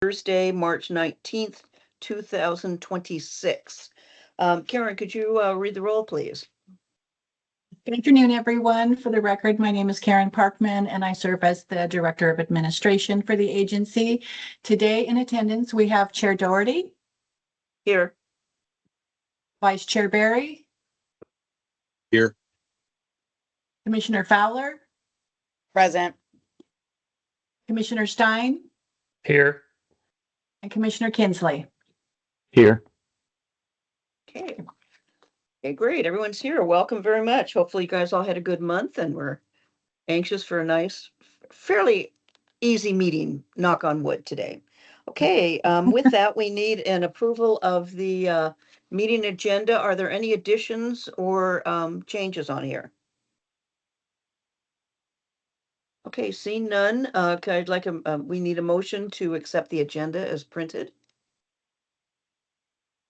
Thursday, March 19th, 2026. Karen, could you read the roll, please? Good afternoon, everyone. For the record, my name is Karen Parkman, and I serve as the Director of Administration for the agency. Today in attendance, we have Chair Doherty. Here. Vice Chair Barry. Here. Commissioner Fowler. Present. Commissioner Stein. Here. And Commissioner Kinsley. Here. Okay. Okay, great. Everyone's here. Welcome very much. Hopefully you guys all had a good month and we're anxious for a nice, fairly easy meeting, knock on wood today. Okay, with that, we need an approval of the meeting agenda. Are there any additions or changes on here? Okay, seeing none, I'd like we need a motion to accept the agenda as printed.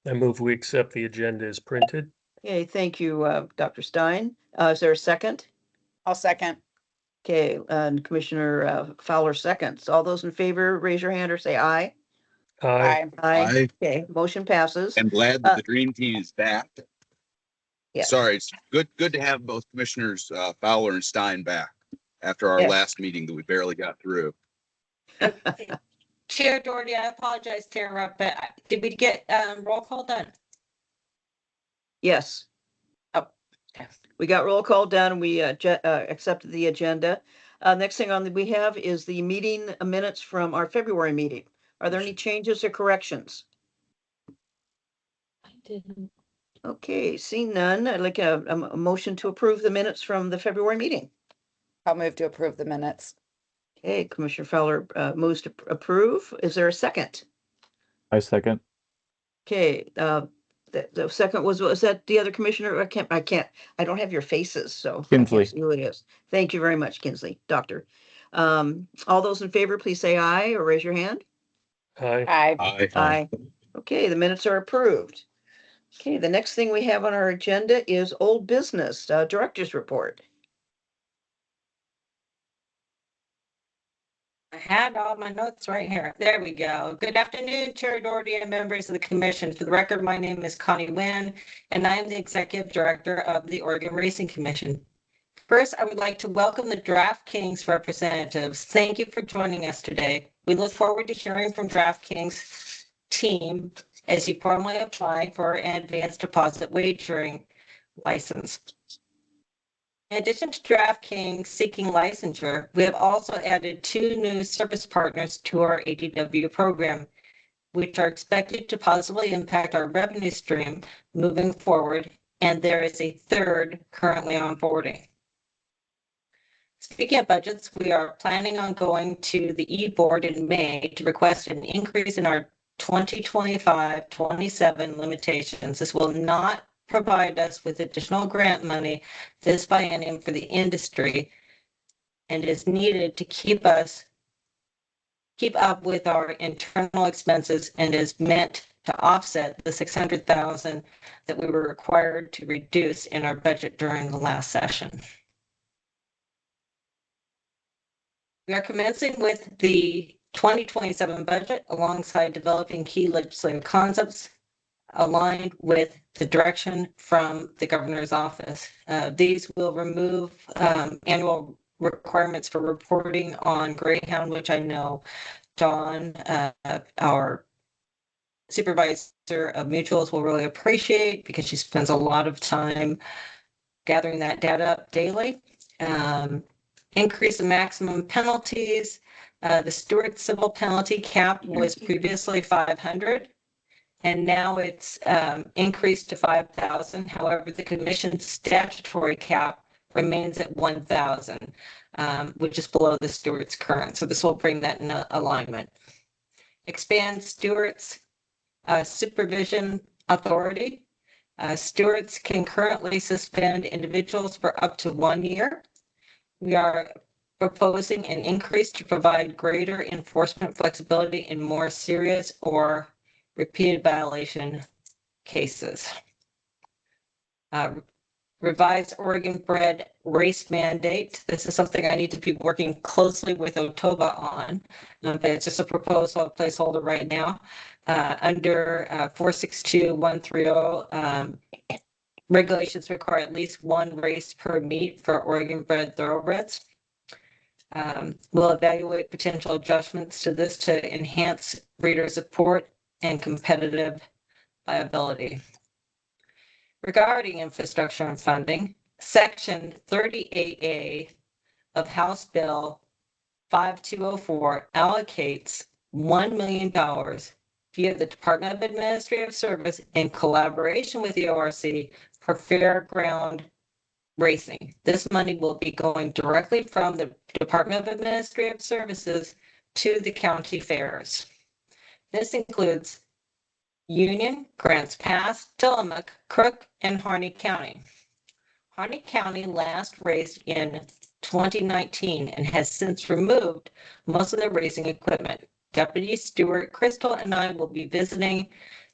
I move we accept the agenda as printed. Okay, thank you, Dr. Stein. Is there a second? I'll second. Okay, and Commissioner Fowler seconds. All those in favor, raise your hand or say aye. Aye. Aye. Okay, motion passes. I'm glad that the dream team is back. Yeah. Sorry, it's good to have both Commissioners Fowler and Stein back after our Yes. last meeting that we barely got through. Chair Doherty, I apologize to interrupt, but did we get roll call done? Yes. Oh, yes. We got roll call done and we accepted the agenda. Next thing we have is the meeting minutes from our February meeting. Are there any changes or corrections? I didn't. Okay, seeing none, I'd like a motion to approve the minutes from the February meeting. I'll move to approve the minutes. Okay, Commissioner Fowler moves to approve. Is there a second? I second. Okay, the second was that the other commissioner? I don't have your faces, so. I can't Kinsley. see who it is. Thank you very much, Kinsley, doctor. All those in favor, please say aye or raise your hand. Aye. Aye. Aye. Okay, the minutes are approved. Okay, the next thing we have on our agenda is old business, director's report. I had all my notes right here. There we go. Good afternoon, Chair Doherty and members of the commission. For the record, my name is Connie Wynn, and I am the Executive Director of the Oregon Racing Commission. First, I would like to welcome the DraftKings representatives. Thank you for joining us today. We look forward to hearing from DraftKings team as you formally apply for an advanced deposit wagering license. In addition to DraftKings seeking licensure, we have also added 2 new service partners to our ADW program, which are expected to positively impact our revenue stream moving forward, and there is a 3rd currently onboarding. Speaking of budgets, we are planning on going to the e-board in May to request an increase in our 2025-27 limitations. This will not provide us with additional grant money this biennium for the industry and is needed to keep up with our internal expenses and is meant to offset the $600,000 that we were required to reduce in our budget during the last session. We are commencing with the 2027 budget alongside developing key legislative concepts aligned with the direction from the governor's office. These will remove annual requirements for reporting on Greyhound, which I know Dawn, our supervisor of mutuals, will really appreciate because she spends a lot of time gathering that data up daily. Increase the maximum penalties. The Stewart civil penalty cap was previously $500. And now it's increased to $5,000. However, the commission's statutory cap remains at $1,000, which is below the Stewart's current. So this will bring that in alignment. Expand Stewart's supervision authority. Stewarts can currently suspend individuals for up to 1 year. We are proposing an increase to provide greater enforcement flexibility in more serious or repeated violation cases. revised Oregon bred race mandate. This is something I need to be working closely with OTOBA on, but it's just a proposal, a placeholder right now. Under 462130, regulations require at least one race per meet for Oregon bred thoroughbreds. We'll evaluate potential adjustments to this to enhance breeder support and competitive viability. Regarding infrastructure and funding, Section 38A of House Bill 5204 allocates $1 million via the Department of Administrative Service in collaboration with the ORC for fairground racing. This money will be going directly from the Department of Administrative Services to the county fairs. This includes Union, Grants Pass, Tillamook, Crook, and Harney County. Harney County last raced in 2019 and has since removed most of their racing equipment. Deputy Stewart Crystal and I will be visiting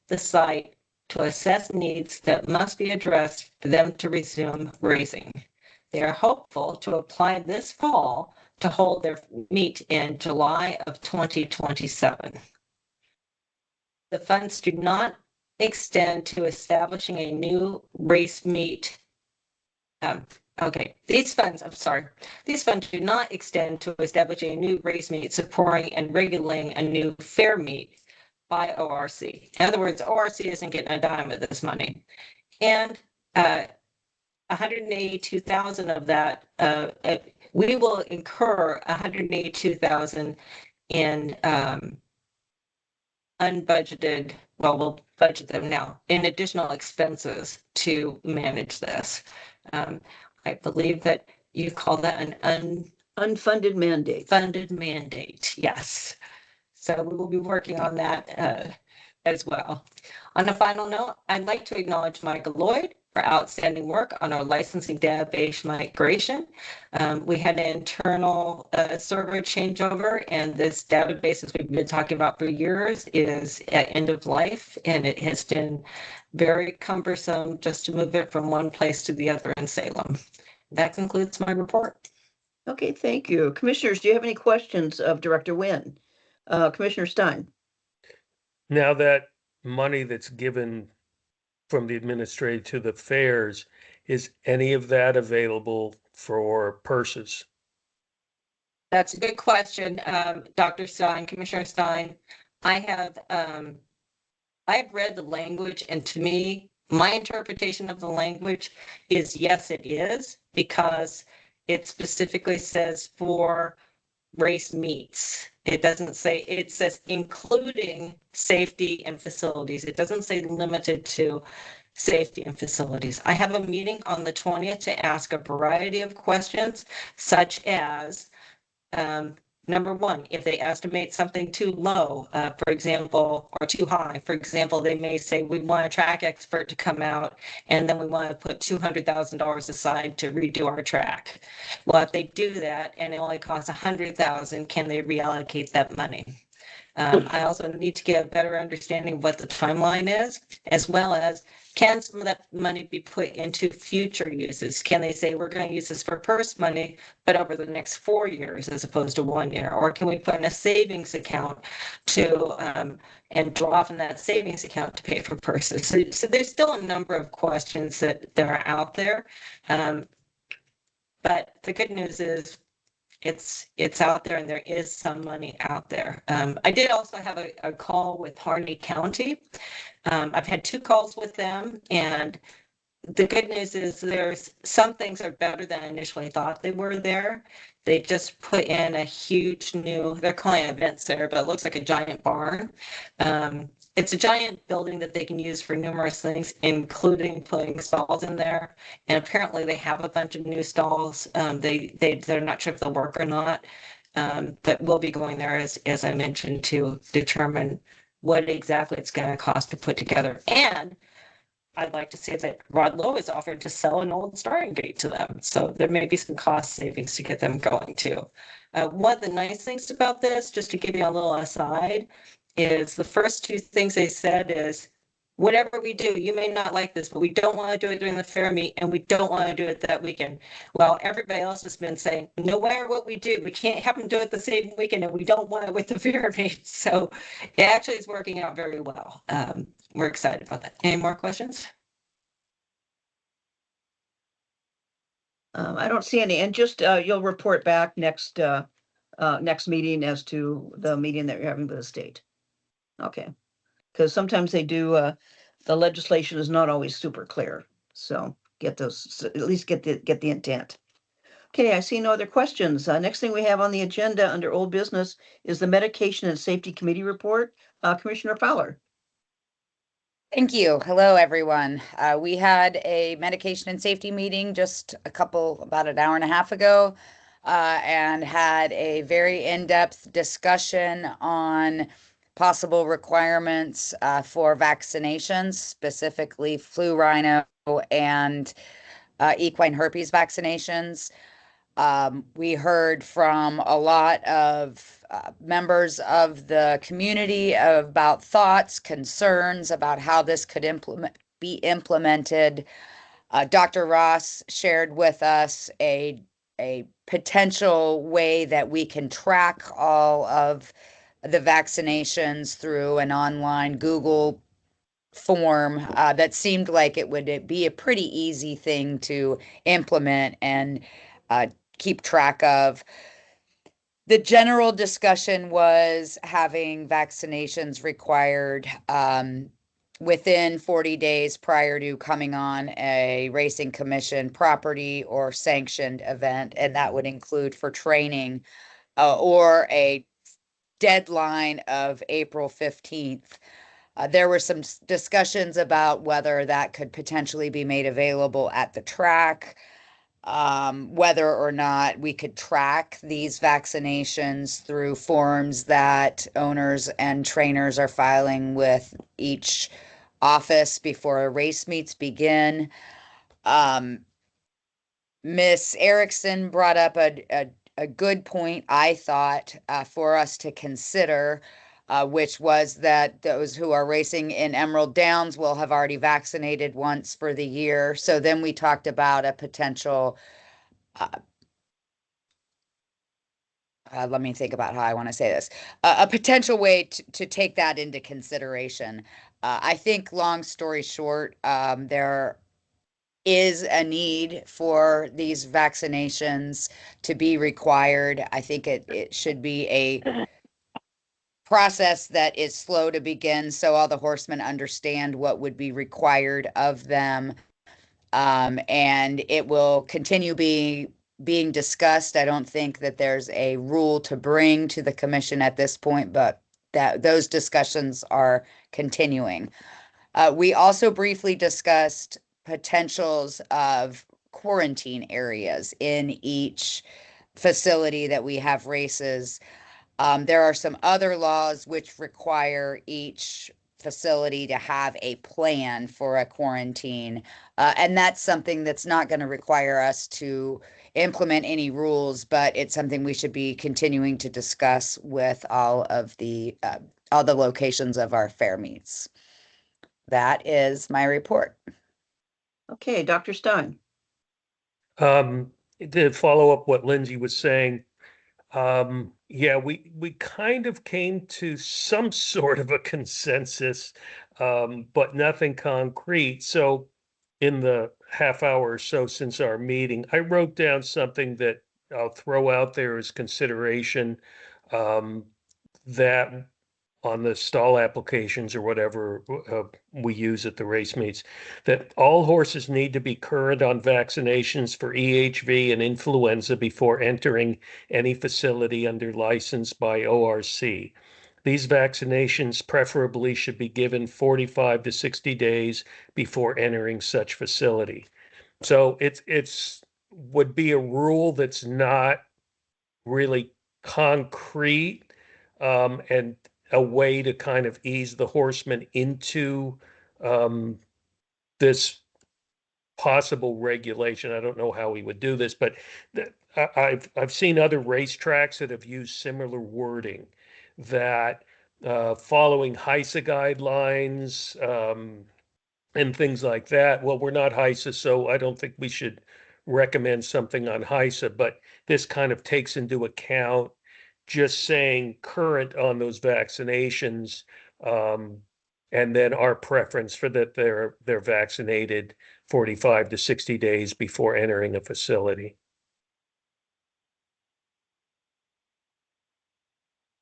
the site to assess needs that must be addressed for them to resume racing. They are hopeful to apply this fall to hold their meet in July of 2027. The funds do not extend to establishing a new race meet. These funds do not extend to establishing a new race meet, supporting and regulating a new fair meet by ORC. In other words, ORC isn't getting a dime of this money. And 182,000 of that, we will incur 182,000 in unbudgeted, well, we'll budget them now, in additional expenses to manage this. I believe that you call that an Unfunded mandate. funded mandate, yes. So we will be working on that as well. On a final note, I'd like to acknowledge Michael Lloyd for outstanding work on our licensing database migration. We had an internal server changeover, and this database, as we've been talking about for years, is at end of life, and it has been very cumbersome just to move it from one place to the other in Salem. That concludes my report. Okay, thank you. Commissioners, do you have any questions of Director Nguyen? Commissioner Stein? Now that money that's given from the administrator to the fairs, is any of that available for purses? That's a good question, Dr. Stein, Commissioner Stein. I have read the language, and to me, my interpretation of the language is yes, it is, because it specifically says for race meets. It doesn't say, it says including safety and facilities. It doesn't say limited to safety and facilities. I have a meeting on the 20th to ask a variety of questions, such as, number one, if they estimate something too low, for example, or too high, for example, they may say, we want a track expert to come out, and then we want to put $200,000 aside to redo our track. Well, if they do that and it only costs $100,000, can they reallocate that money? I also need to get a better understanding of what the timeline is, as well as can some of that money be put into future uses? Can they say we're going to use this for purse money, but over the next 4 years as opposed to 1 year? Or can we put in a savings account to and draw from that savings account to pay for purses? So there's still a number of questions that are out there. But the good news is it's out there, and there is some money out there. I did also have a call with Harney County. I've had 2 calls with them, and the good news is there's some things are better than I initially thought they were there. They just put in a huge new, they're calling it an event center, but it looks like a giant barn. It's a giant building that they can use for numerous things, including putting stalls in there. And apparently they have a bunch of new stalls. They're not sure if they'll work or not, but we'll be going there, as I mentioned, to determine what exactly it's going to cost to put together. And I'd like to say that Rod Lowe has offered to sell an old starting gate to them. So there may be some cost savings to get them going too. One of the nice things about this, just to give you a little aside, is the first 2 things they said is whatever we do, you may not like this, but we don't want to do it during the fair meet and we don't want to do it that weekend. Well, everybody else has been saying, no matter what we do, we can't have them do it the same weekend and we don't want it with the fair meet. So it actually is working out very well. We're excited about that. Any more questions? I don't see any, and just, you'll report back next meeting as to the meeting that you're having with the state. Okay, because sometimes they do, the legislation is not always super clear, so get those, at least get the intent. Okay, I see no other questions. Next thing we have on the agenda under old business is the Medication and Safety Committee report. Commissioner Fowler. Thank you. Hello, everyone. We had a medication and safety meeting just about an hour and a half ago, and had a very in-depth discussion on possible requirements for vaccinations, specifically flu, rhino, and equine herpes vaccinations. We heard from a lot of members of the community about thoughts, concerns about how this could be implemented. Dr. Ross shared with us a potential way that we can track all of the vaccinations through an online Google form that seemed like it would be a pretty easy thing to implement and keep track of. The general discussion was having vaccinations required within 40 days prior to coming on a racing commission property or sanctioned event, and that would include for training or a deadline of April 15th. There were some discussions about whether that could potentially be made available at the track, whether or not we could track these vaccinations through forms that owners and trainers are filing with each office before race meets begin. Miss Erickson brought up a good point, I thought, for us to consider, which was that those who are racing in Emerald Downs will have already vaccinated once for the year. So then we talked about a potential, let me think about how I want to say this, a potential way to take that into consideration. I think, long story short, there is a need for these vaccinations to be required. I think it should be a process that is slow to begin, so all the horsemen understand what would be required of them. And it will continue being discussed. I don't think that there's a rule to bring to the commission at this point, but that those discussions are continuing. We also briefly discussed potentials of quarantine areas in each facility that we have races. There are some other laws which require each facility to have a plan for a quarantine. And that's something that's not going to require us to implement any rules, but it's something we should be continuing to discuss with all the locations of our fair meets. That is my report. Okay, Dr. Stein. To follow up what Lindsay was saying, yeah, we kind of came to some sort of a consensus, but nothing concrete. So in the half hour or so since our meeting, I wrote down something that I'll throw out there as consideration, that on the stall applications or whatever we use at the race meets, that all horses need to be current on vaccinations for EHV and influenza before entering any facility under license by ORC. These vaccinations preferably should be given 45 to 60 days before entering such facility. So it's would be a rule that's not really concrete, and a way to kind of ease the horsemen into this possible regulation. I don't know how we would do this, but I've seen other racetracks that have used similar wording, that following HISA guidelines, and things like that. Well, we're not HISA, so I don't think we should recommend something on HISA, but this kind of takes into account just saying current on those vaccinations, and then our preference for that they're vaccinated 45 to 60 days before entering a facility.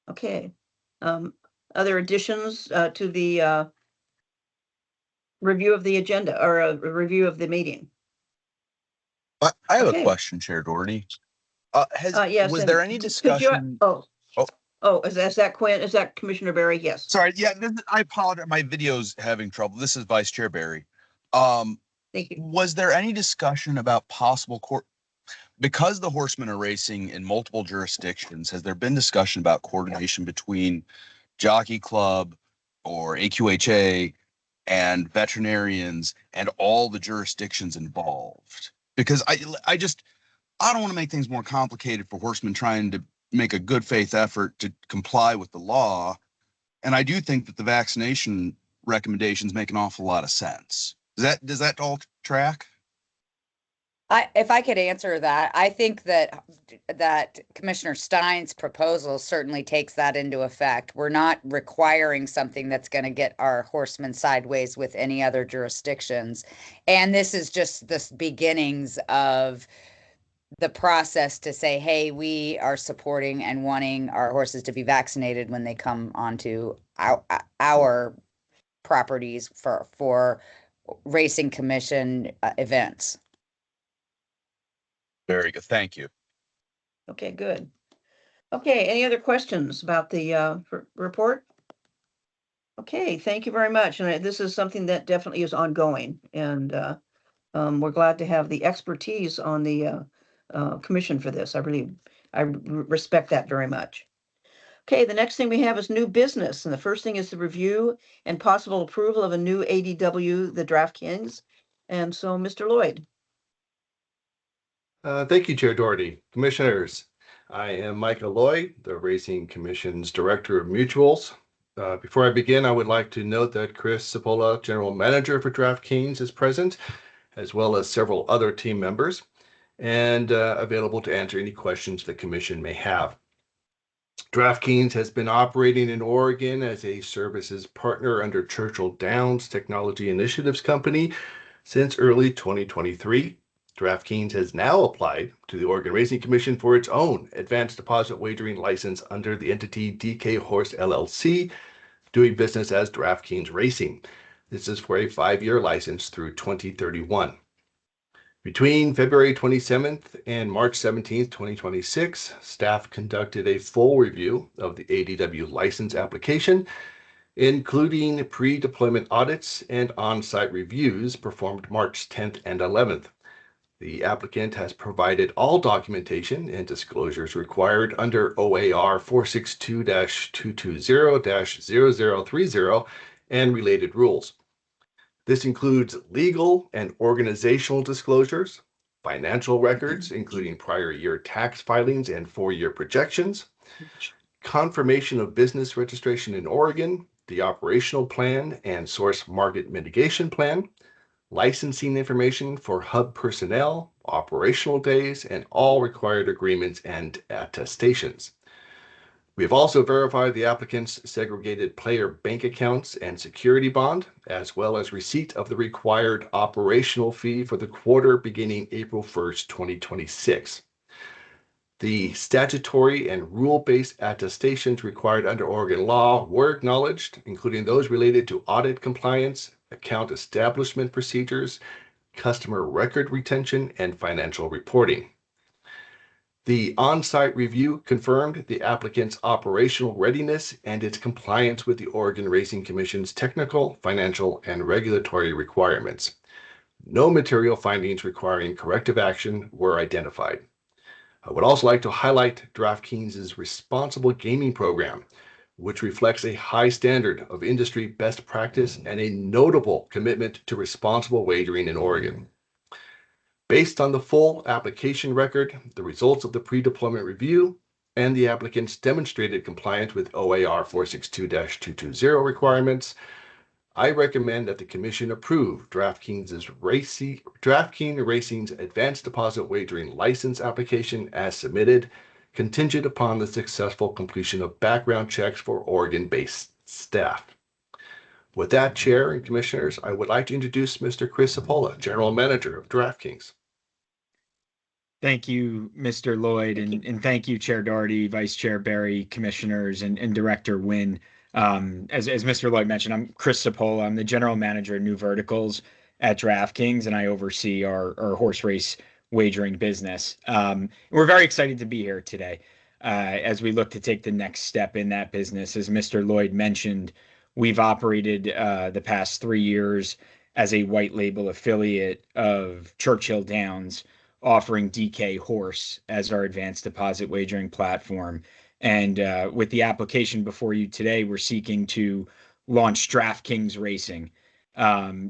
Okay. Other additions to the review of the agenda or a review of the meeting? I have Okay. a question, Chair Doherty. Yes. Was and there any could you- discussion? Oh, Oh. oh, is that Quinn? Is that Commissioner Barry? Yes. Sorry, yeah, I apologize. My video's having trouble. This is Vice Chair Barry. Thank you. Was there any discussion about possible court? Because the horsemen are racing in multiple jurisdictions, has there been discussion about coordination between Jockey Club or AQHA and veterinarians and all the jurisdictions involved? Because I don't want to make things more complicated for horsemen trying to make a good faith effort to comply with the law. And I do think that the vaccination recommendations make an awful lot of sense. Does that all track? If I could answer that, I think that Commissioner Stein's proposal certainly takes that into effect. We're not requiring something that's going to get our horsemen sideways with any other jurisdictions. And this is just the beginnings of the process to say, hey, we are supporting and wanting our horses to be vaccinated when they come onto our properties for racing commission events. Very good. Thank you. Okay, good. Okay, any other questions about the report? Okay, thank you very much. And this is something that definitely is ongoing, and we're glad to have the expertise on the commission for this. I respect that very much. Okay, the next thing we have is new business, and the first thing is the review and possible approval of a new ADW, the DraftKings. And so, Mr. Lloyd. Thank you, Chair Doherty. Commissioners, I am Micah Lloyd, the Racing Commission's Director of Mutuals. Before I begin, I would like to note that Chris Cipolla, General Manager for DraftKings, is present, as well as several other team members, and available to answer any questions the Commission may have. DraftKings has been operating in Oregon as a services partner under Churchill Downs Technology Initiatives Company since early 2023. DraftKings has now applied to the Oregon Racing Commission for its own advanced deposit wagering license under the entity DK Horse LLC, doing business as DraftKings Racing. This is for a 5-year license through 2031. Between February 27th and March 17th, 2026, staff conducted a full review of the ADW license application, including pre-deployment audits and on-site reviews performed March 10th and 11th. The applicant has provided all documentation and disclosures required under OAR 462-220-0030 and related rules. This includes legal and organizational disclosures, financial records, including prior year tax filings and 4-year projections, confirmation of business registration in Oregon, the operational plan and source market mitigation plan, licensing information for hub personnel, operational days, and all required agreements and attestations. We have also verified the applicant's segregated player bank accounts and security bond, as well as receipt of the required operational fee for the quarter beginning April 1st, 2026. The statutory and rule-based attestations required under Oregon law were acknowledged, including those related to audit compliance, account establishment procedures, customer record retention, and financial reporting. The on-site review confirmed the applicant's operational readiness and its compliance with the Oregon Racing Commission's technical, financial, and regulatory requirements. No material findings requiring corrective action were identified. I would also like to highlight DraftKings' responsible gaming program, which reflects a high standard of industry best practice and a notable commitment to responsible wagering in Oregon. Based on the full application record, the results of the pre-deployment review, and the applicants demonstrated compliance with OAR 462-220 requirements, I recommend that the commission approve DraftKings Racing's advanced deposit wagering license application as submitted, contingent upon the successful completion of background checks for Oregon-based staff. With that, Chair and Commissioners, I would like to introduce Mr. Chris Sapola, General Manager of DraftKings. Thank you, Mr. Lloyd, and thank you, Chair Doherty, Vice Chair Barry, Commissioners, and Director Wynn. As Mr. Lloyd mentioned, I'm Chris Sapola. I'm the General Manager of New Verticals at DraftKings, and I oversee our horse race wagering business. We're very excited to be here today as we look to take the next step in that business. As Mr. Lloyd mentioned, we've operated the past 3 years as a white label affiliate of Churchill Downs, offering DK Horse as our advanced deposit wagering platform. And with the application before you today, we're seeking to launch DraftKings Racing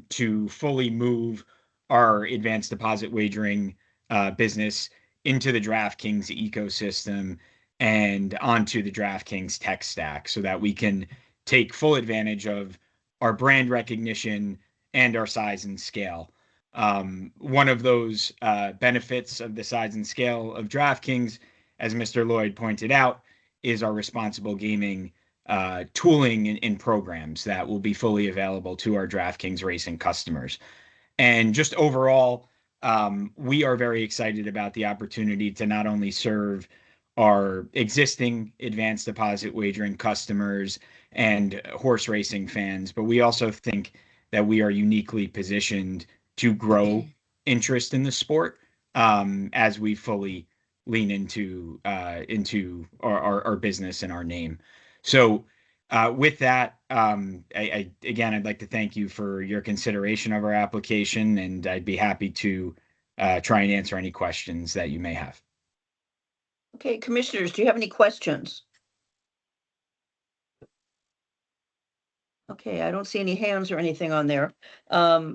to fully move our advanced deposit wagering business into the DraftKings ecosystem and onto the DraftKings tech stack so that we can take full advantage of our brand recognition and our size and scale. One of those benefits of the size and scale of DraftKings, as Mr. Lloyd pointed out, is our responsible gaming tooling and programs that will be fully available to our DraftKings Racing customers. And just overall, we are very excited about the opportunity to not only serve our existing advanced deposit wagering customers and horse racing fans, but we also think that we are uniquely positioned to grow interest in the sport as we fully lean into our business and our name. So with that, I'd like to thank you for your consideration of our application, and I'd be happy to try and answer any questions that you may have. Okay, Commissioners, do you have any questions? Okay, I don't see any hands or anything on there.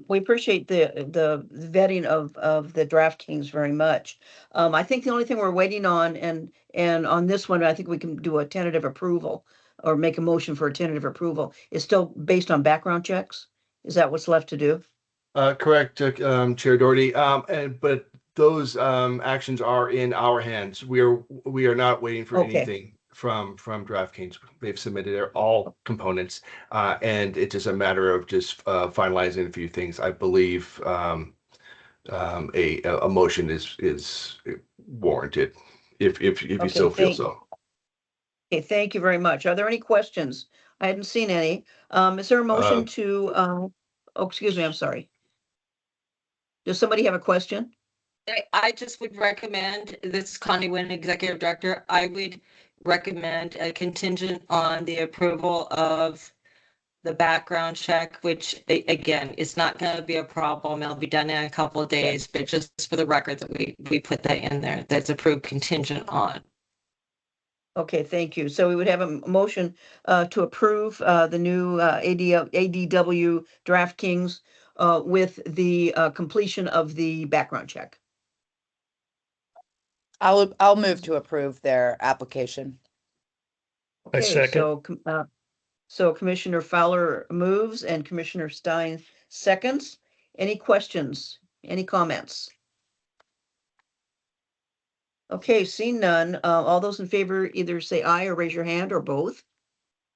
We appreciate the vetting of the DraftKings very much. I think the only thing we're waiting on, and on this one, I think we can do a tentative approval or make a motion for a tentative approval, is still based on background checks. Is that what's left to do? Correct, Chair Doherty. But those actions are in our hands. We are not waiting for Okay. anything from DraftKings. They've submitted all components, and it's just a matter of just finalizing a few things. I believe a motion is warranted if you Okay, so feel so. Okay, thank you very much. Are there any questions? I hadn't seen any. Is there a motion to, oh, excuse me, I'm sorry. Does somebody have a question? I just would recommend, this is Connie Wynn, Executive Director, I would recommend a contingent on the approval of the background check, which again, is not going to be a problem. It'll be done in a couple of days, but just for the record that we put that in there, that's approved contingent on. Okay, thank you. So we would have a motion to approve the new ADW DraftKings with the completion of the background check. I'll move to approve their application. I Okay, second. so Commissioner Fowler moves and Commissioner Stein seconds. Any questions? Any comments? Okay, seeing none, all those in favor either say aye or raise your hand or both.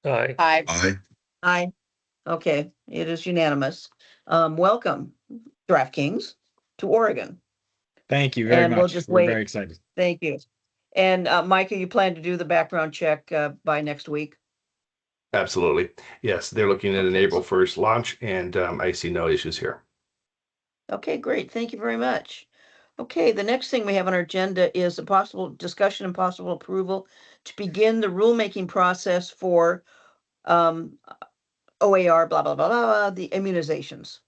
Aye. Aye. Aye. Aye. Okay, it is unanimous. Welcome, DraftKings, to Oregon. Thank you very And we'll much. just We're wait. very excited. Thank you. And Micah, you plan to do the background check by next week? Absolutely. Yes, they're looking at an April 1st launch, and I see no issues here. Okay, great. Thank you very much. Okay, the next thing we have on our agenda is a possible discussion and possible approval to begin the rulemaking process for OAR, blah, blah, blah, blah, the immunizations.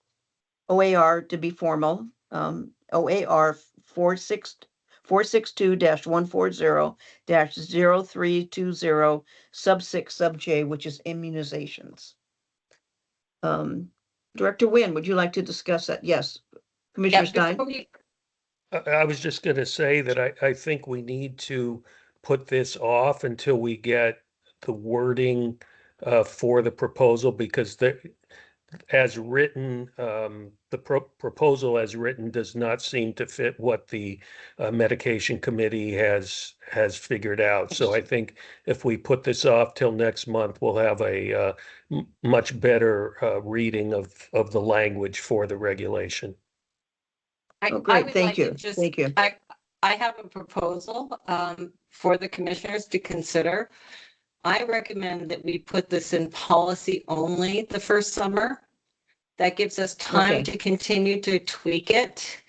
OAR, to be formal, OAR 462-140-0320 sub-6 sub-J, which is immunizations. Director Wynn, would you like to discuss that? Yes. Commissioner Stein? I was just going to say that I think we need to put this off until we get the wording for the proposal, because as written, the proposal as written does not seem to fit what the medication committee has figured out. So I think if we put this off till next month, we'll have a much better reading of the language for the regulation. Oh, I great. would Thank like to you. just, Thank you. I have a proposal for the commissioners to consider. I recommend that we put this in policy only the first summer. That gives us time Okay. to continue to tweak it.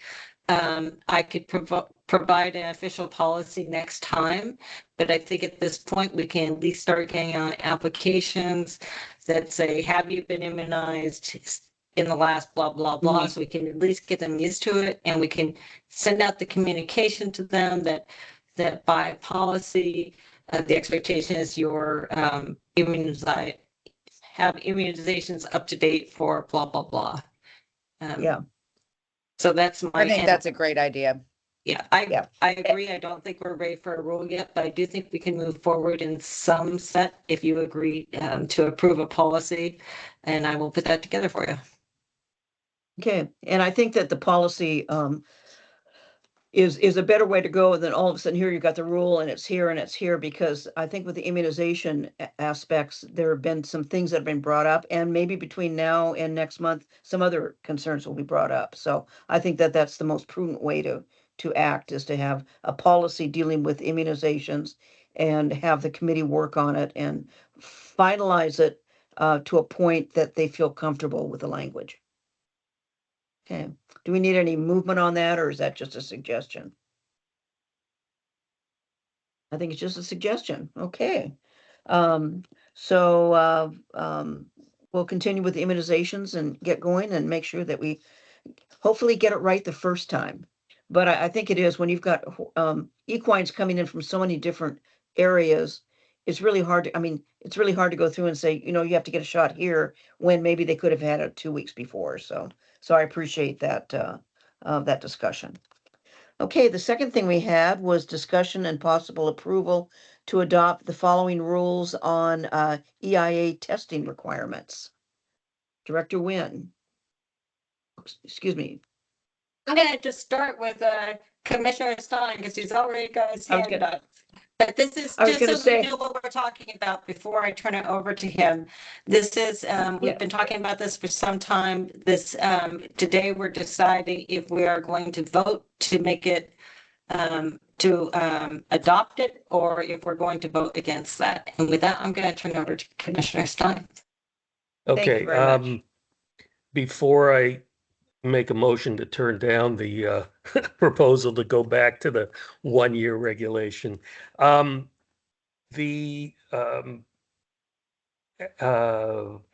I could provide an official policy next time, but I think at this point we can at least start getting on applications that say, have you been immunized in the last blah, blah, blah. So we can at least get them used to it, and we can send out the communication to them that by policy, the expectation is your have immunizations up to date for blah, blah, blah. Yeah. So that's my. I think that's a great idea. Yeah, Yeah. I agree. I don't think we're ready for a rule yet, but I do think we can move forward in some set if you agree to approve a policy, and I will put that together for you. Okay, and I think that the policy is a better way to go than all of a sudden here you got the rule and it's here, because I think with the immunization aspects, there have been some things that have been brought up, and maybe between now and next month, some other concerns will be brought up. So I think that that's the most prudent way to act, is to have a policy dealing with immunizations and have the committee work on it and finalize it to a point that they feel comfortable with the language. Okay, do we need any movement on that, or is that just a suggestion? I think it's just a suggestion. Okay. So we'll continue with the immunizations and get going and make sure that we hopefully get it right the first time. But I think it is, when you've got equines coming in from so many different areas, it's really hard to, I mean, it's really hard to go through and say, you have to get a shot here when maybe they could have had it 2 weeks before. So I appreciate that that discussion. Okay, the second thing we had was discussion and possible approval to adopt the following rules on EIA testing requirements. Director Nguyen. Excuse me. I'm gonna just start with Commissioner Stein, because he's already got his I was hand gonna- up. But this is I was just gonna so we say- know what we're talking about before I turn it over to him. This is, Yeah. we've been talking about this for some time. This, today we're deciding if we are going to vote to make it, to adopt it, or if we're going to vote against that. And with that, I'm gonna turn it over to Commissioner Stein. Thank you Okay, very much. before I make a motion to turn down the proposal to go back to the 1-year regulation, the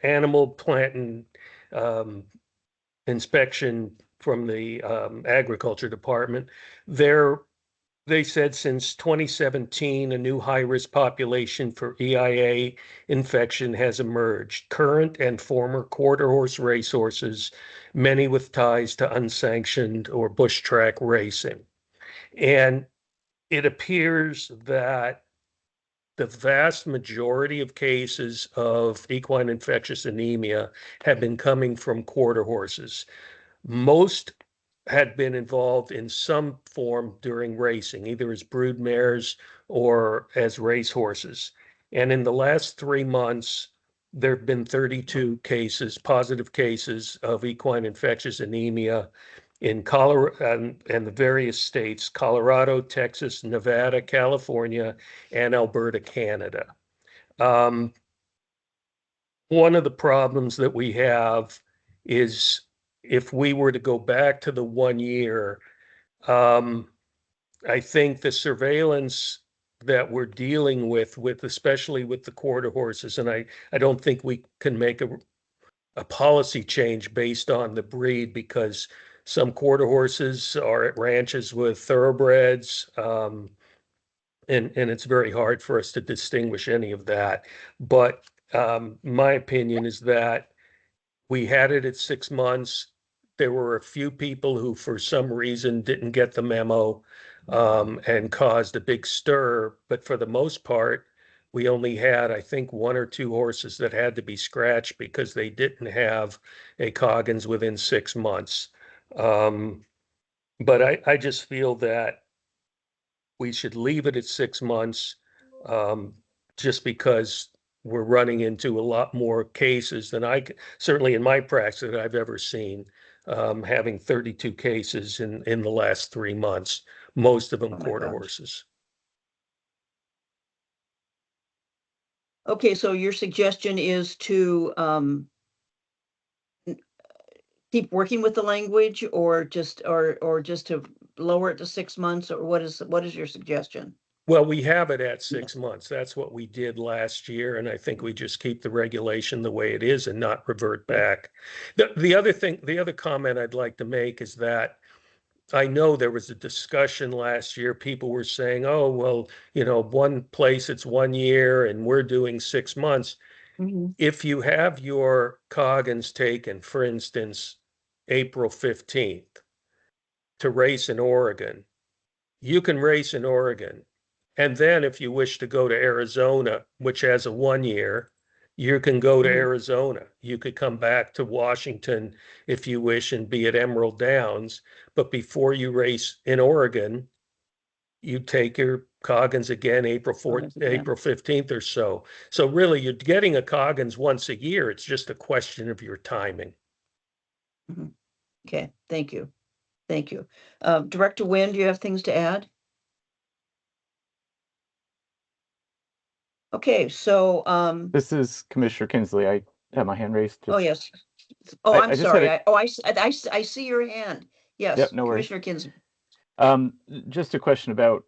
animal plant and inspection from the agriculture department, they said since 2017, a new high-risk population for EIA infection has emerged. Current and former quarter horse racehorses, many with ties to unsanctioned or bush track racing. And it appears that the vast majority of cases of equine infectious anemia have been coming from quarter horses. Most had been involved in some form during racing, either as brood mares or as race horses. And in the last 3 months, there have been 32 cases, positive cases of equine infectious anemia in Colorado and the various states, Colorado, Texas, Nevada, California, and Alberta, Canada. One of the problems that we have is, if we were to go back to the 1 year, I think the surveillance that we're dealing with especially with the quarter horses, and I don't think we can make a policy change based on the breed, because some quarter horses are at ranches with thoroughbreds, and it's very hard for us to distinguish any of that. But my opinion is that we had it at 6 months. There were a few people who, for some reason, didn't get the memo. and caused a big stir. But for the most part, we only had, I think, 1 or 2 horses that had to be scratched because they didn't have a Coggins within 6 months. But I just feel that we should leave it at 6 months, just because we're running into a lot more cases than certainly in my practice that I've ever seen, having 32 cases in the last 3 months, most of them Oh my quarter gosh. horses. Okay, so your suggestion is to keep working with the language, or just to lower it to 6 months, or what is your suggestion? Well, we have it at 6 months. That's what we did last year, and I think we just keep the regulation the way it is and not revert back. The other comment I'd like to make is that I know there was a discussion last year. People were saying, oh, well, one place it's 1 year and we're doing 6 months. Mhm. If you have your Coggins taken, for instance, April 15th to race in Oregon, you can race in Oregon. And then if you wish to go to Arizona, which has a 1 year, you can go to Mhm. Arizona. You could come back to Washington if you wish and be at Emerald Downs. But before you race in Oregon, you take your Coggins again April Coggins again. April 15th or so. So really you're getting a Coggins once a year. It's just a question of your timing. Mhm. Okay, thank you. Thank you. Director Nguyen, do you have things to add? Okay, so, This is Commissioner Kinsley. I have my hand raised. oh, Just- yes. Oh, I I'm just had sorry. a- I see your hand. Yes, Yep, no worries. Commissioner Kinsman. Just a question about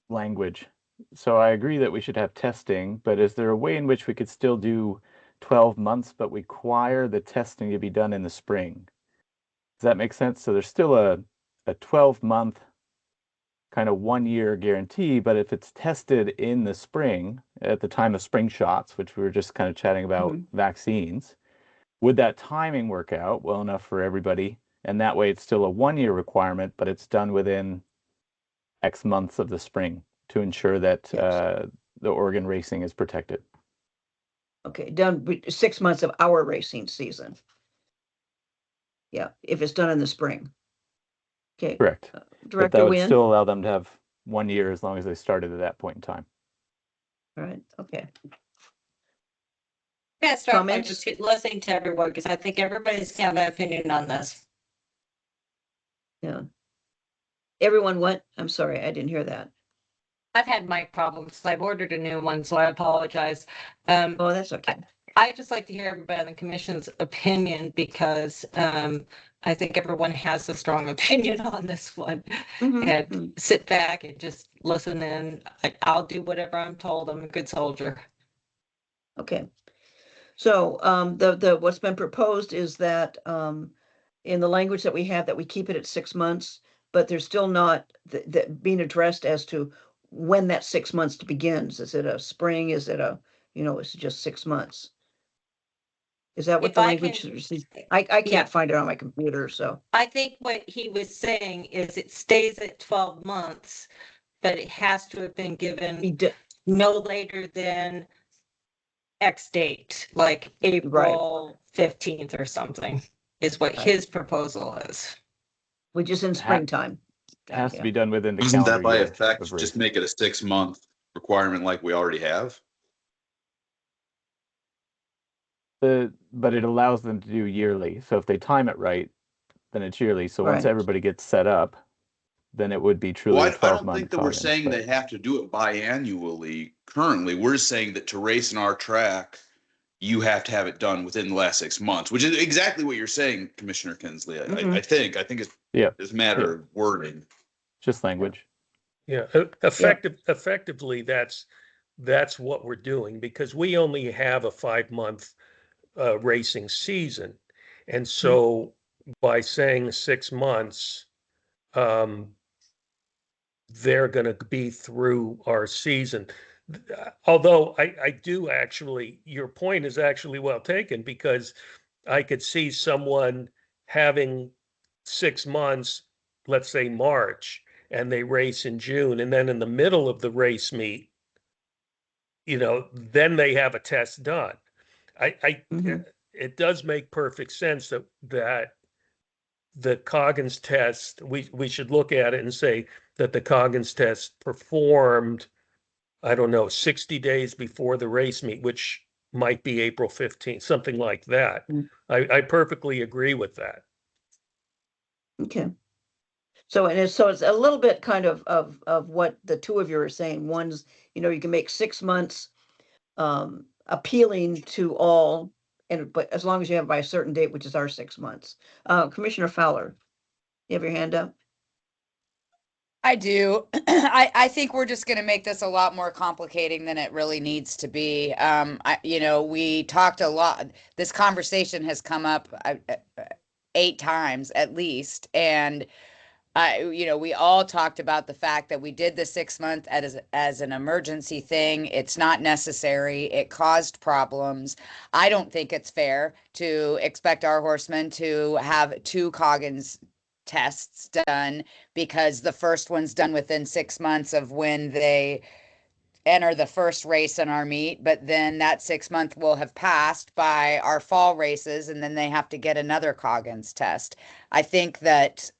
language. So I agree that we should have testing, but is there a way in which we could still do 12 months, but require the testing to be done in the spring? Does that make sense? So there's still a 12-month kind of 1 year guarantee, but if it's tested in the spring at the time of spring shots, which we were just kind of chatting about vaccines, would that timing work out well enough for everybody? And that way it's still a 1 year requirement, but it's done within X months of the spring to ensure that Yes. the Oregon racing is protected. Okay, done 6 months of our racing season. Yeah, if it's done in the spring. Okay. Correct. But Director that would Nguyen? still allow them to have 1 year as long as they started at that point in time. All right, okay. Yeah, start by Comments? just listening to everyone, because I think everybody's got an opinion on this. Yeah. Everyone what? I'm sorry, I didn't hear that. I've had mic problems. I've ordered a new one, so I apologize. Oh, that's okay. I just like to hear everybody on the commission's opinion, because I think everyone has a strong opinion on this one. Mhm, And mhm. sit back and just listen in. I'll do whatever I'm told. I'm a good soldier. Okay. So, what's been proposed is that, in the language that we have, that we keep it at 6 months, but there's still not that being addressed as to when that 6 months begins. Is it a spring? Is it is it just 6 months? Is that what If the I language can- is? I Yeah. can't find it on my computer, so. I think what he was saying is it stays at 12 months, but it has to have been He given did, no later than X date, like April 15th or something, is what Right. his proposal is. which is in springtime. Has to Yeah. be done within the Doesn't calendar that by year effect of just race. make it a 6-month requirement like we already have? But it allows them to do yearly. So if they time it right, then it's yearly. So once Right. everybody gets set up, then it would be truly Well, a I don't 12-month think that we're Coggins, saying but- they have to do it biannually currently. We're saying that to race in our track, you have to have it done within the last 6 months, which is exactly what you're saying, Commissioner Kinsley. Mhm. I think it's Yeah, a matter of wording. just language. Yeah, effectively, that's what we're doing, because we only have a 5-month racing season. And so by saying 6 months, they're going to be through our season. Although I do actually, your point is actually well taken, because I could see someone having 6 months, let's say March, and they race in June, and then in the middle of the race meet, then they have a test done. Mhm. It does make perfect sense that the Coggins test, we should look at it and say that the Coggins test performed, I don't know, 60 days before the race meet, which might be April 15th, something like that. Mm. I perfectly agree with that. Okay. So it's a little bit kind of what the two of you are saying. One's, you can make 6 months appealing to all, but as long as you have by a certain date, which is our 6 months. Commissioner Fowler, you have your hand up? I do. I think we're just going to make this a lot more complicating than it really needs to be. We talked a lot. This conversation has come up 8 times at least, and we all talked about the fact that we did the 6 month as an emergency thing. It's not necessary. It caused problems. I don't think it's fair to expect our horsemen to have 2 Coggins tests done because the first one's done within 6 months of when they enter the first race in our meet, but then that 6 month will have passed by our fall races, and then they have to get another Coggins test. I think that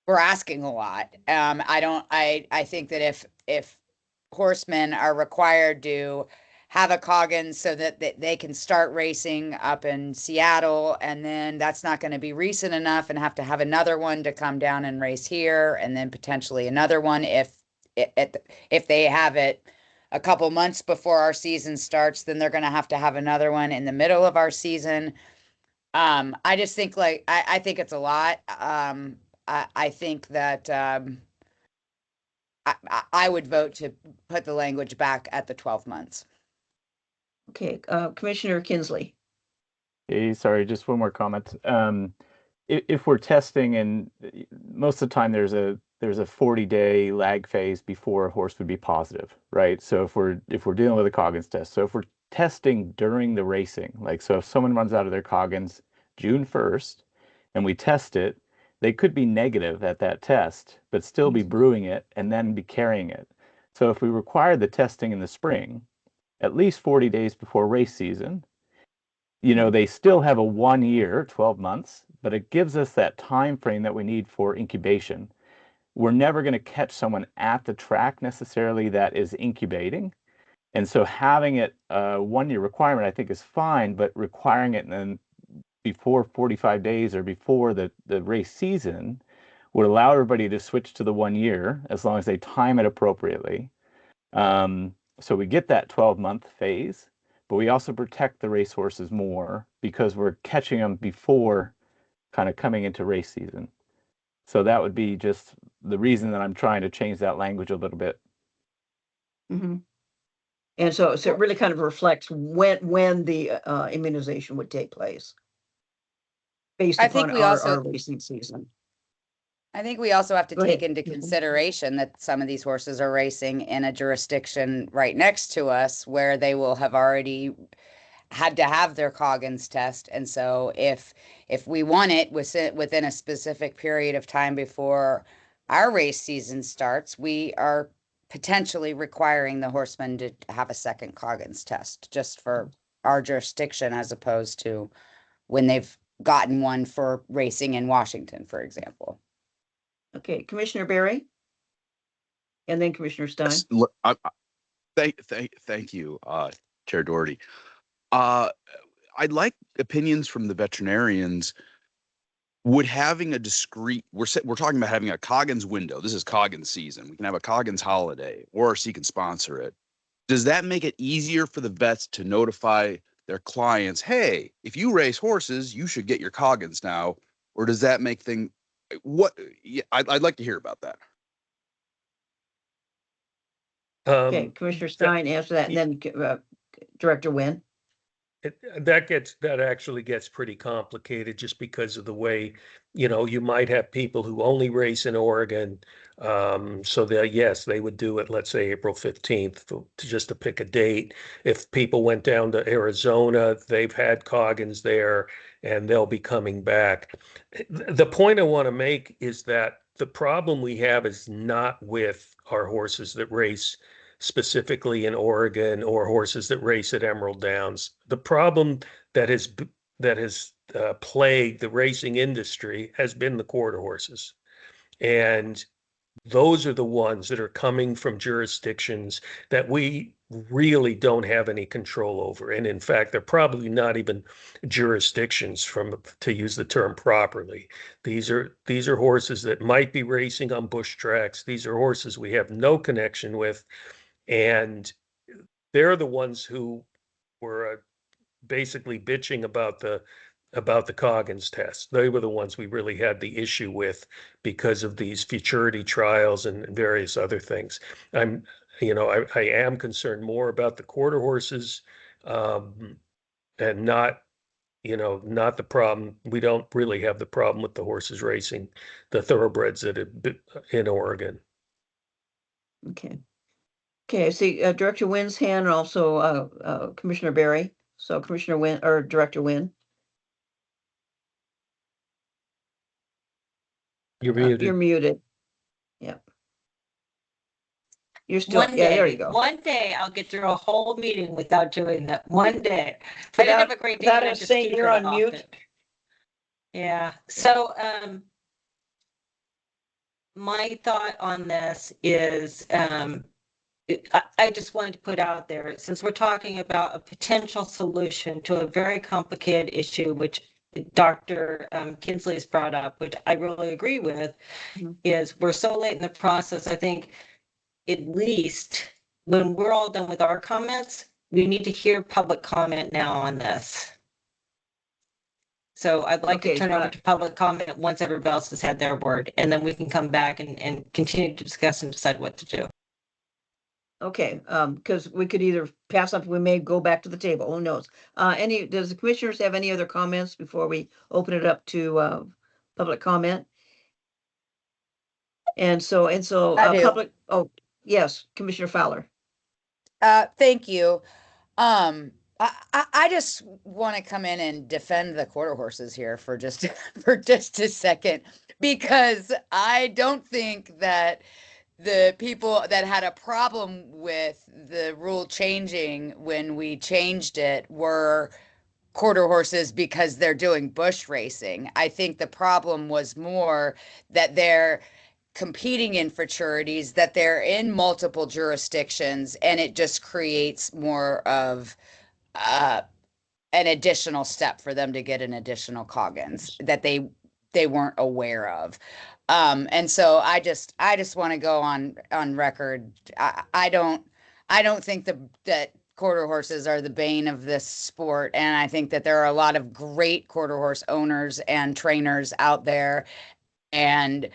we're asking a lot. I think that if horsemen are required to have a Coggins so that they can start racing up in Seattle, and then that's not going to be recent enough, and have to have another one to come down and race here, and then potentially another one if they have it a couple months before our season starts, then they're going to have another one in the middle of our season. I just think I think it's a lot. I think that I would vote to put the language back at the 12 months. Okay, Commissioner Kinsley. Hey, sorry, just one more comment. If we're testing, and most of the time there's a 40-day lag phase before a horse would be positive, right? So if we're dealing with a Coggins test, so if we're testing during the racing, like so if someone runs out of their Coggins June 1st and we test it, they could be negative at that test, but still be brewing it and then be carrying it. So if we require the testing in the spring, at least 40 days before race season, they still have a 1 year, 12 months, but it gives us that time frame that we need for incubation. We're never going to catch someone at the track necessarily that is incubating. And so having it a 1 year requirement, I think, is fine, but requiring it then before 45 days or before the race season would allow everybody to switch to the 1 year as long as they time it appropriately. So we get that 12-month phase, but we also protect the racehorses more because we're catching them before kind of coming into race season. So that would be just the reason that I'm trying to change that language a little bit. Mm-hmm. And so it really kind of reflects when the immunization would take place based I think upon we also our racing season. I think we also have to Go take ahead. into consideration that some of these horses are racing in a jurisdiction right next to us where they will have already had to have their Coggins test. And so if we want it within a specific period of time before our race season starts, we are potentially requiring the horsemen to have a second Coggins test just for our jurisdiction, as opposed to when they've gotten one for racing in Washington, for example. Okay, Commissioner Barry, and then Commissioner Stein. Yes, thank you, Chair Doherty. I'd like opinions from the veterinarians. Would having a discrete, we're talking about having a Coggins window. This is Coggins season. We can have a Coggins holiday. ORC can sponsor it. Does that make it easier for the vets to notify their clients, hey, if you race horses, you should get your Coggins now? Or does that make things, I'd like to hear about that. Okay, Commissioner Stein, answer that, and then Director Wynn. that actually gets pretty complicated just because of the way, you might have people who only race in Oregon. So that, yes, they would do it, let's say April 15th, just to pick a date. If people went down to Arizona, they've had Coggins there and they'll be coming back. The point I want to make is that the problem we have is not with our horses that race specifically in Oregon or horses that race at Emerald Downs. The problem that has plagued the racing industry has been the quarter horses, and those are the ones that are coming from jurisdictions that we really don't have any control over. And in fact, they're probably not even jurisdictions, to use the term properly. These are horses that might be racing on bush tracks. These are horses we have no connection with. And they're the ones who were basically bitching about the Coggins test. They were the ones we really had the issue with because of these futurity trials and various other things. I am concerned more about the quarter horses, and not the problem. We don't really have the problem with the horses racing the thoroughbreds that have been in Oregon. Okay. Okay, I see Director Wynn's hand and also Commissioner Barry. So Commissioner Wynn or Director Wynn. You're muted. You're muted. Yeah. You're still, yeah, there you go. One day I'll get through a whole meeting without doing that. One day. I didn't have a great day. That and I is just saying keep you're it on mute. off. Yeah. So my thought on this is I just wanted to put out there, since we're talking about a potential solution to a very complicated issue, which Dr. Kinsley has brought up, which I really agree with, is we're so late in the process. I think at least when we're all done with our comments, we need to hear public comment now on this. So I'd like to turn over to public comment once everybody else has had their word, and then we can come back and continue to discuss and decide what to do. Okay, because we could either pass up, we may go back to the table, who knows? Does the commissioners have any other comments before we open it up to public comment? And so I do. public, oh, yes, Commissioner Fowler. Thank you. I just want to come in and defend the quarter horses here for just a second, because I don't think that the people that had a problem with the rule changing when we changed it were quarter horses because they're doing bush racing. I think the problem was more that they're competing in futurities, that they're in multiple jurisdictions, and it just creates more of an additional step for them to get an additional Coggins that they weren't aware of. And so I just want to go on record. I don't think that quarter horses are the bane of this sport. And I think that there are a lot of great quarter horse owners and trainers out there and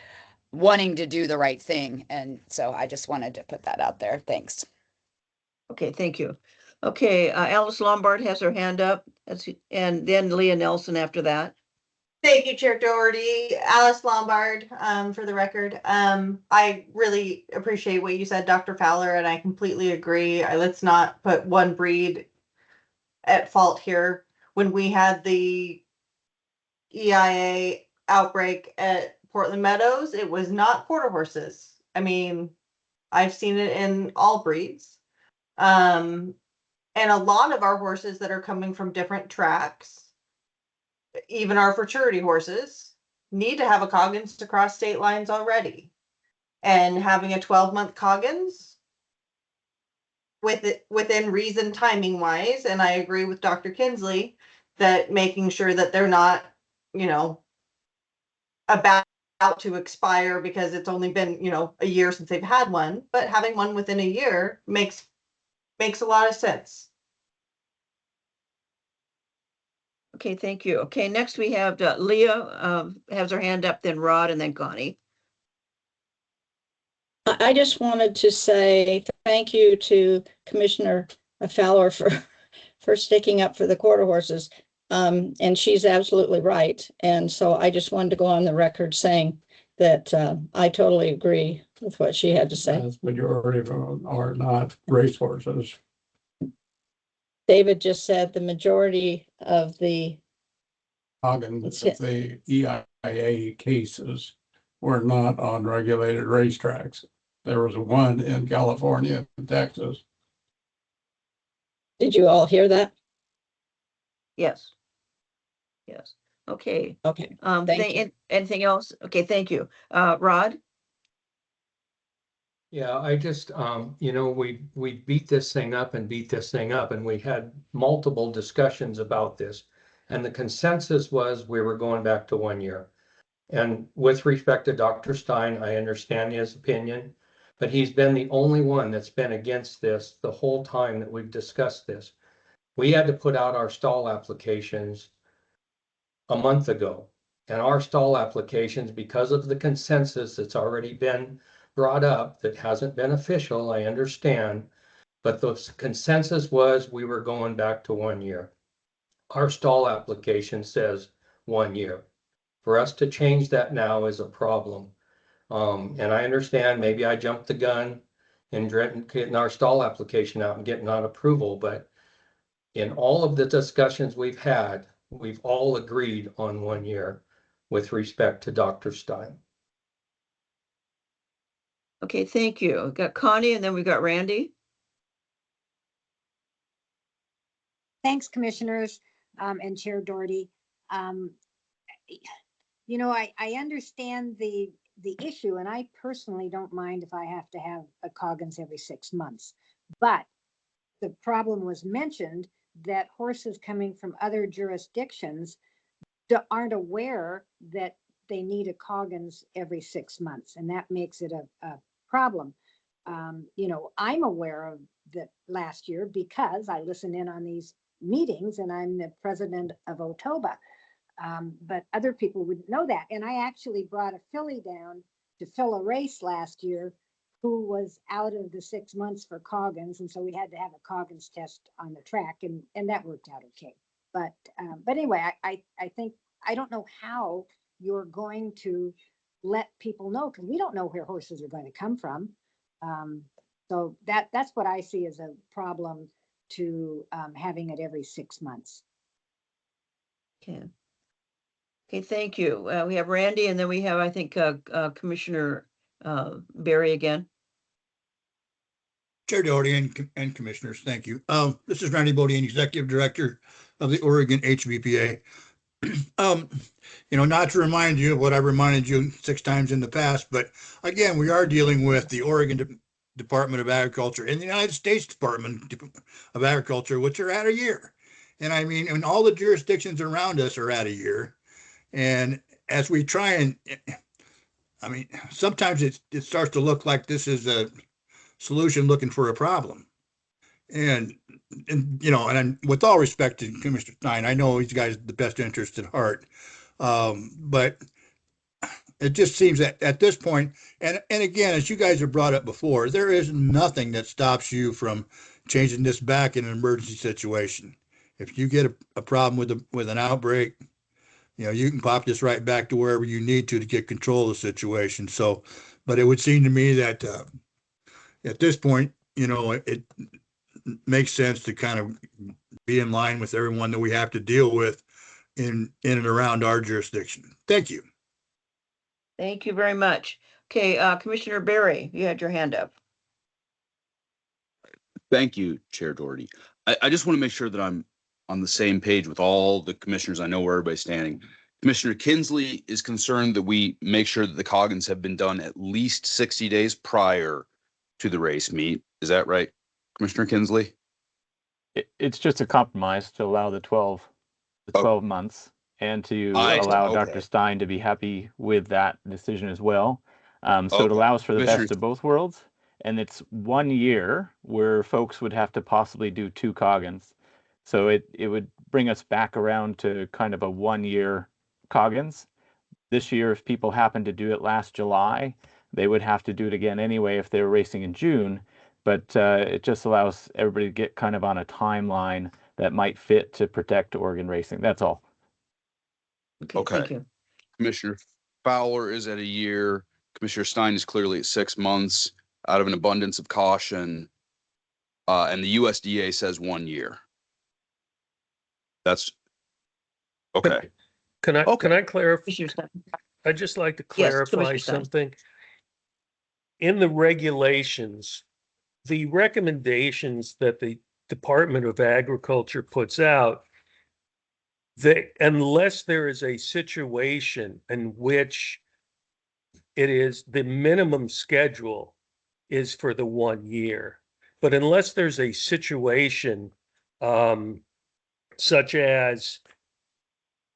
wanting to do the right thing. And so I just wanted to put that out there. Thanks. Okay, thank you. Okay, Alice Lombard has her hand up, and then Leah Nelson after that. Thank you, Chair Doherty. Alice Lombard, for the record. I really appreciate what you said, Dr. Fowler, and I completely agree. Let's not put one breed at fault here. When we had the EIA outbreak at Portland Meadows, it was not quarter horses. I mean, I've seen it in all breeds. And a lot of our horses that are coming from different tracks, even our futurity horses, need to have a Coggins to cross state lines already. And having a 12-month Coggins within reason timing wise, and I agree with Dr. Kinsley that making sure that they're not, about to expire because it's only been, a year since they've had one, but having one within a year makes a lot of sense. Okay, thank you. Okay, next we have Leah has her hand up, then Rod, and then Connie. I just wanted to say thank you to Commissioner Fowler for sticking up for the quarter horses. And she's absolutely right. And so I just wanted to go on the record saying that I totally agree with what she had to say. Vast majority of them are not racehorses. David just said the majority of the Coggins, of the EIA cases were not on regulated racetracks. There was one in California and Texas. Did you all hear that? Yes. Yes. Okay. Okay. Thank you. Anything else? Okay, thank you. Rod? Yeah, I just, we beat this thing up and we had multiple discussions about this. And the consensus was we were going back to 1 year. And with respect to Dr. Stein, I understand his opinion, but he's been the only one that's been against this the whole time that we've discussed this. We had to put out our stall applications a month ago. And our stall applications, because of the consensus that's already been brought up, that hasn't been official, I understand, but the consensus was we were going back to 1 year. Our stall application says 1 year. For us to change that now is a problem. And I understand maybe I jumped the gun in getting our stall application out and getting on approval, but in all of the discussions we've had, we've all agreed on 1 year with respect to Dr. Stein. Okay, thank you. We've got Connie and then we've got Randy. Thanks, commissioners, and Chair Doherty. You know, I understand the issue, and I personally don't mind if I have to have a Coggins every 6 months. But the problem was mentioned that horses coming from other jurisdictions aren't aware that they need a Coggins every 6 months, and that makes it a problem. You know, I'm aware of that last year because I listen in on these meetings and I'm the president of OTOBA. But other people wouldn't know that. And I actually brought a filly down to fill a race last year who was out of the 6 months for Coggins. And so we had to have a Coggins test on the track, and that worked out okay. But anyway, I think, I don't know how you're going to let people know, because we don't know where horses are going to come from. So that's what I see as a problem to having it every 6 months. Okay. Okay, thank you. We have Randy and then we have, I think, Commissioner Barry again. Chair Doherty and commissioners, thank you. This is Randy Bodine, Executive Director of the Oregon HVPA. You know, not to remind you of what I reminded you 6 times in the past, but again, we are dealing with the Oregon Department of Agriculture and the United States Department of Agriculture, which are at a year. And I mean, and all the jurisdictions around us are at a year. And as we try and, I mean, sometimes it starts to look like this is a solution looking for a problem. And you know, and with all respect to Commissioner Stein, I know he's got the best interest at heart. But it just seems that at this point, and again, as you guys have brought up before, there is nothing that stops you from changing this back in an emergency situation. If you get a problem with an outbreak, you know, you can pop this right back to wherever you need to get control of the situation. So, but it would seem to me that at this point, you know, it makes sense to kind of be in line with everyone that we have to deal with in and around our jurisdiction. Thank you. Thank you very much. Okay, Commissioner Barry, you had your hand up. Thank you, Chair Doherty. I just want to make sure that I'm on the same page with all the commissioners. I know where everybody's standing. Commissioner Kinsley is concerned that we make sure that the Coggins have been done at least 60 days prior to the race meet. Is that right, Commissioner Kinsley? It's just a compromise to allow the 12 months and to allow Dr. Stein to be happy with that decision as well. So it allows for the best of both worlds. And it's 1 year where folks would have to possibly do 2 Coggins. So it would bring us back around to kind of a 1 year Coggins. This year, if people happened to do it last July, they would have to do it again anyway if they were racing in June. But it just allows everybody to get kind of on a timeline that might fit to protect Oregon racing. That's all. Okay, thank Okay. you. Commissioner Fowler is at a year. Commissioner Stein is clearly at 6 months out of an abundance of caution. And the USDA says 1 year. That's okay. Can I clarify? Commissioner Stein. I'd just like to Yes, clarify Commissioner Stein. something. In the regulations, the recommendations that the Department of Agriculture puts out, that unless there is a situation in which it is the minimum schedule is for the 1 year, but unless there's a situation such as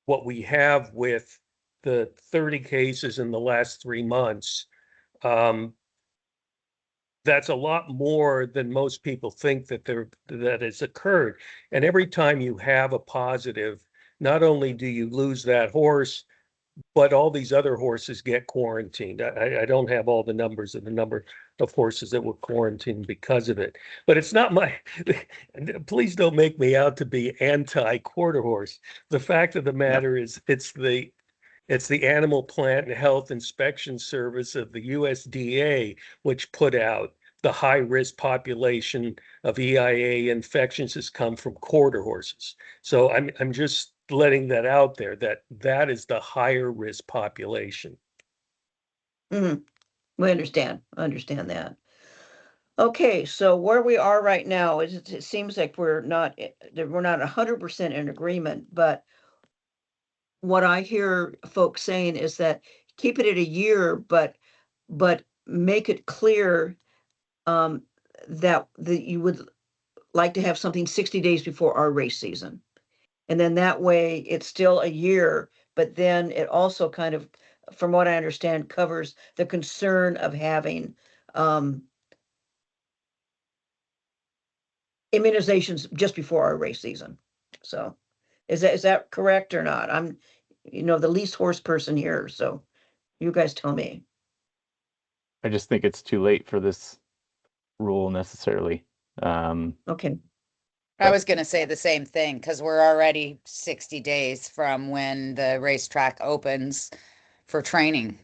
what we have with the 30 cases in the last 3 months, that's a lot more than most people think that has occurred. And every time you have a positive, not only do you lose that horse, but all these other horses get quarantined. I don't have all the numbers of the number of horses that were quarantined because of it. But it's not my, please don't make me out to be anti-quarter horse. The fact of the matter is it's the Animal Plant and Health Inspection Service of the USDA, which put out the high-risk population of EIA infections has come from quarter horses. So I'm just letting that out there, that is the higher risk population. Mm-hmm. We understand. I understand that. Okay, so where we are right now is it seems like we're not 100% in agreement, but what I hear folks saying is that keep it at a year, but make it clear that you would like to have something 60 days before our race season. And then that way it's still a year, but then it also kind of, from what I understand, covers the concern of having immunizations just before our race season. So is that correct or not? I'm, the least horse person here, so you guys tell me. I just think it's too late for this rule necessarily. Okay. I was going to say the same thing because we're already 60 days from when the racetrack opens for training.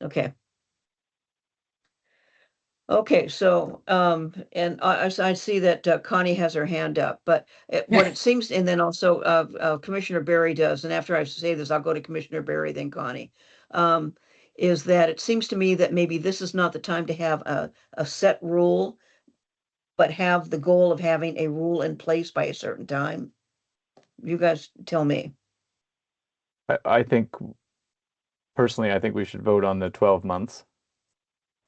Okay. Okay, so, and I see that Connie has her hand up, but what it seems, and then also Commissioner Berry does, and after I say this, I'll go to Commissioner Berry, then Connie, is that it seems to me that maybe this is not the time to have a set rule, but have the goal of having a rule in place by a certain time. You guys tell me. I think, personally, I think we should vote on the 12 months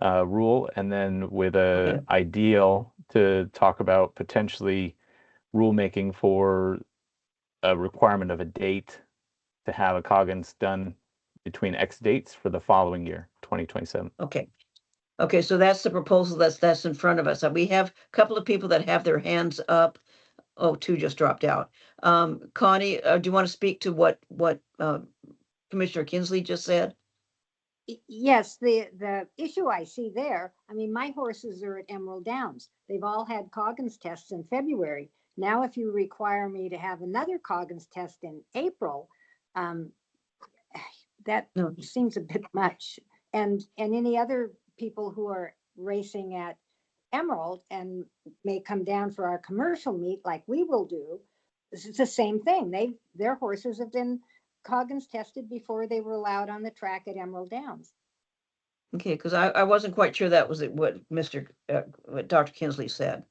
rule, and then with a ideal to talk about potentially rulemaking for a requirement of a date to have a Coggins done between X dates for the following year, 2027. Okay. Okay, so that's the proposal that's in front of us. We have a couple of people that have their hands up. Oh, two just dropped out. Connie, do you want to speak to what Commissioner Kinsley just said? Yes, the issue I see there, I mean, my horses are at Emerald Downs. They've all had Coggins tests in February. Now, if you require me to have another Coggins test in April, that seems a bit much. And any other people who are racing at Emerald and may come down for our commercial meet like we will do, it's the same thing. Their horses have been Coggins tested before they were allowed on the track at Emerald Downs. Okay, because I wasn't quite sure that was what what Dr. Kinsley said.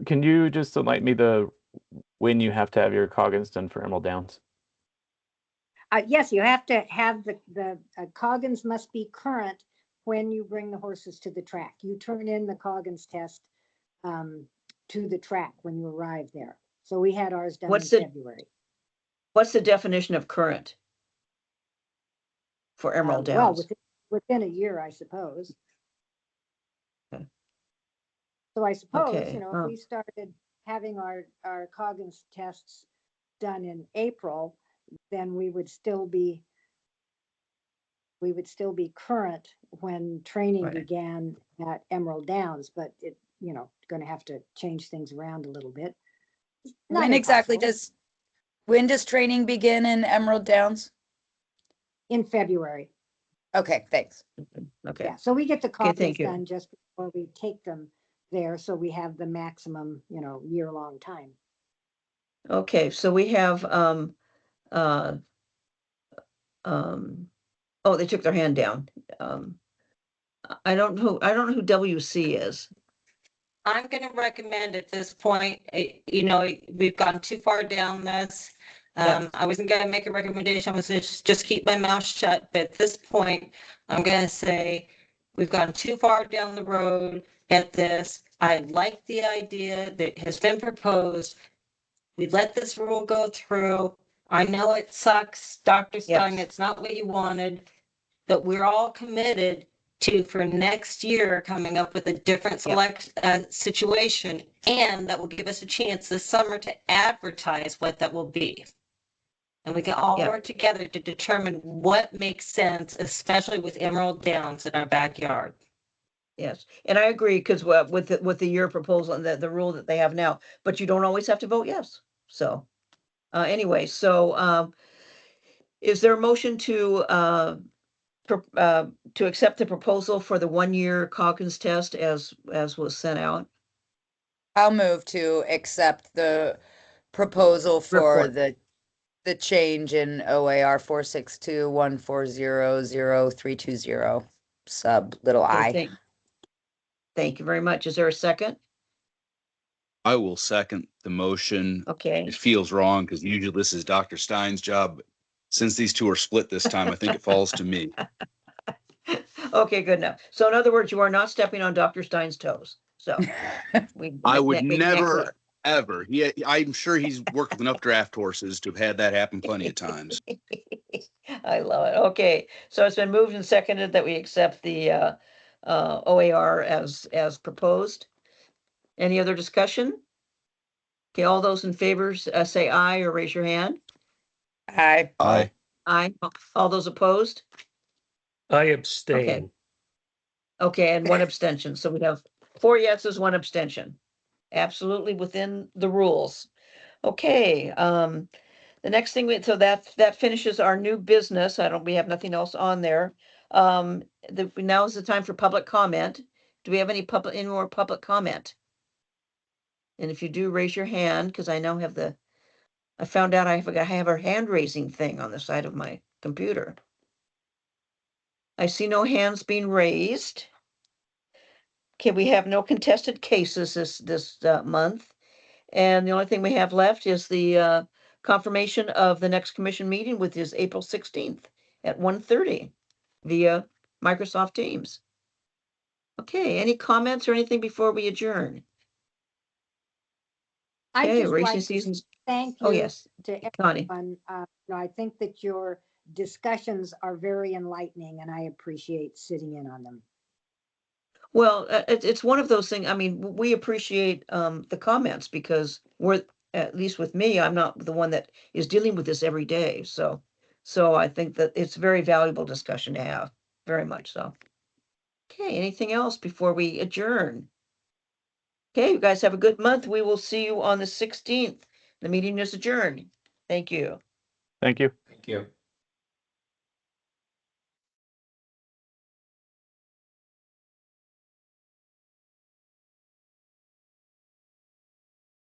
Can you just enlighten me when you have to have your Coggins done for Emerald Downs? Yes, you have to have the Coggins must be current when you bring the horses to the track. You turn in the Coggins test to the track when you arrive there. So we had ours done in February. What's the definition of current for Emerald Downs? Well, within a year, I suppose. Okay. So I suppose, Okay. if we started having our Coggins tests done in April, then we would still be current when training began at Emerald Downs, but it, going to have to change things around a little bit. Not When exactly impossible. when does training begin in Emerald Downs? In February. Okay, thanks. Okay, Yeah, so we get the Okay, thank copies you. done just before we take them there, so we have the maximum, year-long time. okay, so we have, uh, oh, they took their hand down. I don't know who WC is. I'm going to recommend at this point, we've gone too far down this. Yeah. I wasn't going to make a recommendation. I was going to just keep my mouth shut. But at this point, I'm going to say we've gone too far down the road at this. I like the idea that has been proposed. We let this rule go through. I know it sucks, Dr. Stein, Yes. it's not what you wanted, but we're all committed to, for next year, coming up with a different situation, and that will give us a chance this summer to advertise what that will be. And we can all Yeah. work together to determine what makes sense, especially with Emerald Downs in our backyard. Yes, and I agree, because with the year proposal and the rule that they have now, but you don't always have to vote yes. So, anyway, so, is there a motion to accept the proposal for the 1-year Calkins test as was sent out? I'll move to accept the proposal for Report. the change in OAR 46214000320 sub little Okay, I. Thank you very much. Is there a second? I will second the motion. Okay. It feels wrong because usually this is Dr. Stein's job. But since these two are split this time, I think it falls to me. Okay, good enough. So in other words, you are not stepping on Dr. Stein's toes. So I would making that never, clear. ever. I'm sure he's worked with enough draft horses to have had that happen plenty of times. I love it. Okay, so it's been moved and seconded that we accept the OAR as proposed. Any other discussion? Okay, all those in favor say aye or raise your hand. Aye. Aye. Aye. All those opposed? I abstain. Okay, and one abstention. So we have 4 yeses, 1 abstention. Absolutely within the rules. Okay, the next thing so that finishes our new business. We have nothing else on there. Now is the time for public comment. Do we have any more public comment? And if you do, raise your hand, because I now have I found out I have a hand raising thing on the side of my computer. I see no hands being raised. Okay, we have no contested cases this month. And the only thing we have left is the confirmation of the next commission meeting, which is April 16th at 1:30 via Microsoft Teams. Okay, any comments or anything before we adjourn? I Okay, just racing like to seasons. thank Oh, you yes, to Connie. everyone. I think that your discussions are very enlightening, and I appreciate sitting in on them. Well, it's one of those things. I mean, we appreciate the comments because at least with me, I'm not the one that is dealing with this every day. So I think that it's a very valuable discussion to have, very much so. Okay, anything else before we adjourn? Okay, you guys have a good month. We will see you on the 16th. The meeting is adjourned. Thank you. Thank you. Thank you.